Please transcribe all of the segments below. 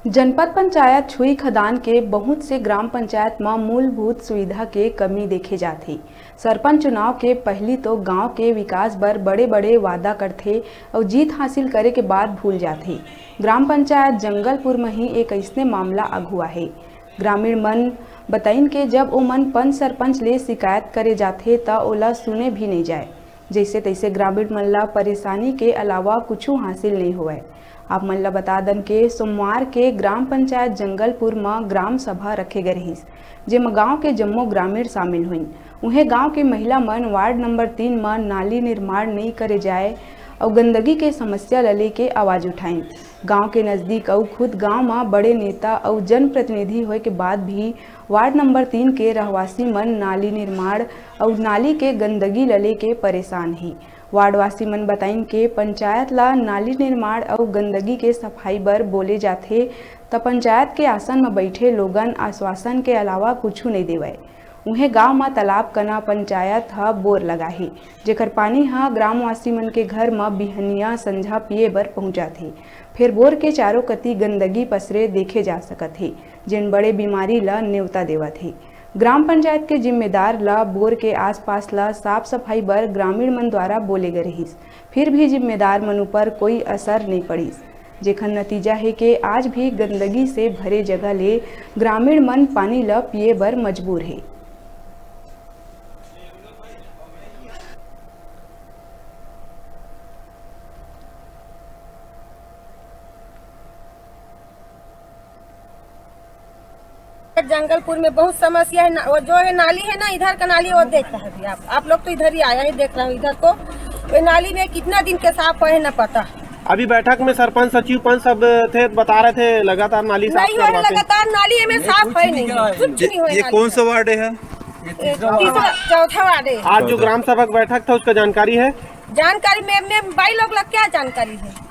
जनपद पंचायत छुई खदान के बहुत से ग्राम पंचायत में मूलभूत सुविधा के कमी देखे जाती। सरपंच चुनाव के पहली तो गांव के विकास बर बड़े बड़े वादा करते और जीत हासिल करे के बाद भूल जाते। ग्राम पंचायत जंगलपुर में ही एक ऐसने मामला अगुआ है। ग्रामीण मन बताइन के जब ओ मन पंच सरपंच ले शिकायत करे जाते त ओला सुने भी नहीं जाए। जैसे तैसे ग्रामीण मन ला परेशानी के अलावा कुछ हासिल नहीं हुआ। आप मन ला बता दन के सोमवार के ग्राम पंचायत जंगलपुर में ग्राम सभा रखे गए रहीस, जेमा गांव के जम्मो ग्रामीण शामिल हुई। उन्हें गांव के महिला मन वार्ड नंबर 3 में नाली निर्माण नहीं करे जाए और गंदगी के समस्या ले के आवाज उठाई। गांव के नज़दीक और खुद गांव में बड़े नेता और जनप्रतिनिधि होए के बाद भी वार्ड नंबर 3 के रहवासी मन नाली निर्माण और नाली के गंदगी ले के परेशान ही। वार्डवासी मन बताइन के पंचायत ला नाली निर्माण और गंदगी के सफाई बर बोले जाते त पंचायत के आसन में बैठे लोगन आश्वासन के अलावा कुछ नहीं देवय। उन्हें गांव में तालाब कना पंचायत ह बोर लगाही, जेकर पानी ह ग्रामवासी मन के घर में बिहनिया संझा पिए बर पहुंचाथे। फिर बोर के चारों कती गंदगी पसरे देखे जा सकत है, जिन बड़े बीमारी ला न्योता देवत है। ग्राम पंचायत के जिम्मेदार ला बोर के आसपास ला साफ सफाई बर ग्रामीण मन द्वारा बोले गए रहीस, फिर भी जिम्मेदार मन पर कोई असर नहीं पड़ीस, जेखर नतीजा है कि आज भी गंदगी से भरे जगह ले ग्रामीण मन पानी ला पिए बर मजबूर है। जंगलपुर में बहुत समस्या है। वो जो है नाली है ना, इधर का नाली वो देखता है आप लोग तो इधर ही आया ही देख रहे हो। इधर को वो नाली में कितना दिन के साफ है ना पता। अभी बैठक में सरपंच सचिव पंच सब थे, बता रहे थे लगातार नाली साफ नहीं हो, लगातार नाली में साफ है नहीं, कुछ नहीं हुआ। ये कौन सा वार्ड है? तीसरा चौथा वार्ड है। आज जो ग्राम सभा बैठक था उसका जानकारी है? जानकारी में भाई लोग क्या जानकारी है?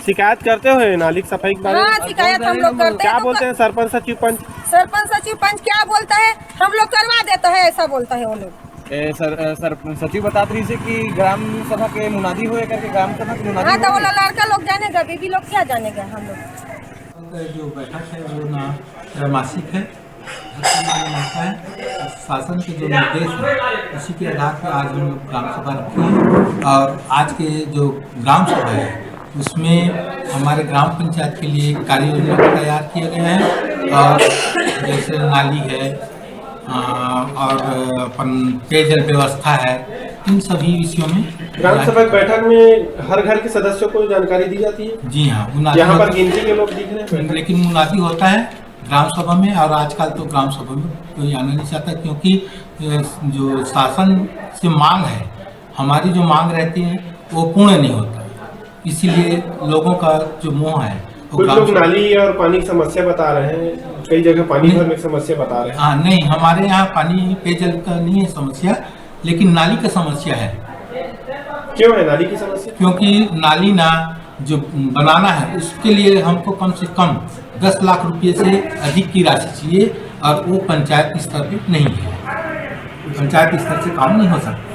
शिकायत करते हुए नाली की सफाई के बारे में? हाँ, शिकायत हम लोग करते हैं। क्या बोलते हैं सरपंच सचिव पंच? सरपंच सचिव पंच क्या बोलता है, हम लोग करवा देता है, ऐसा बोलता है वो लोग। सचिव बताते रही कि ग्राम सभा के मुनादी हुए करके ग्राम सभा के मुनादी। हाँ, तो वो लड़का लोग जानेगा, बीबी लोग क्या जानेगा। हम लोग जो बैठक है वो ना त्रैमासिक है, शासन के जो निर्देश है उसी के आधार पर आज हम लोग ग्राम सभा रखी है। और आज के जो ग्राम सभा है उसमें हमारे ग्राम पंचायत के लिए कार्य योजना तैयार किया गया है, और जैसे नाली है और पेयजल व्यवस्था है, इन सभी विषयों में ग्राम सभा बैठक में हर घर के सदस्यों को जानकारी दी जाती है। जी हाँ, यहाँ पर गिनती के लोग दिख रहे हैं, लेकिन मुनादी होता है ग्राम सभा में। और आजकल तो ग्राम सभा में कोई आना नहीं चाहता, क्योंकि जो शासन से मांग है, हमारी जो मांग रहती है वो पूर्ण नहीं होता, इसीलिए लोगों का जो मोह है। कुछ लोग नाली और पानी की समस्या बता रहे हैं, कई जगह पानी भरने की समस्या बता रहे हैं। हाँ, नहीं, हमारे यहाँ पानी पेयजल का नहीं है समस्या, लेकिन नाली का समस्या है। क्यों है नाली की समस्या? क्योंकि नाली ना जो बनाना है उसके लिए हमको कम से कम 10 लाख रुपए से अधिक की राशि चाहिए, और वो पंचायत स्तर पे नहीं है। पंचायत स्तर से काम नहीं हो सकता।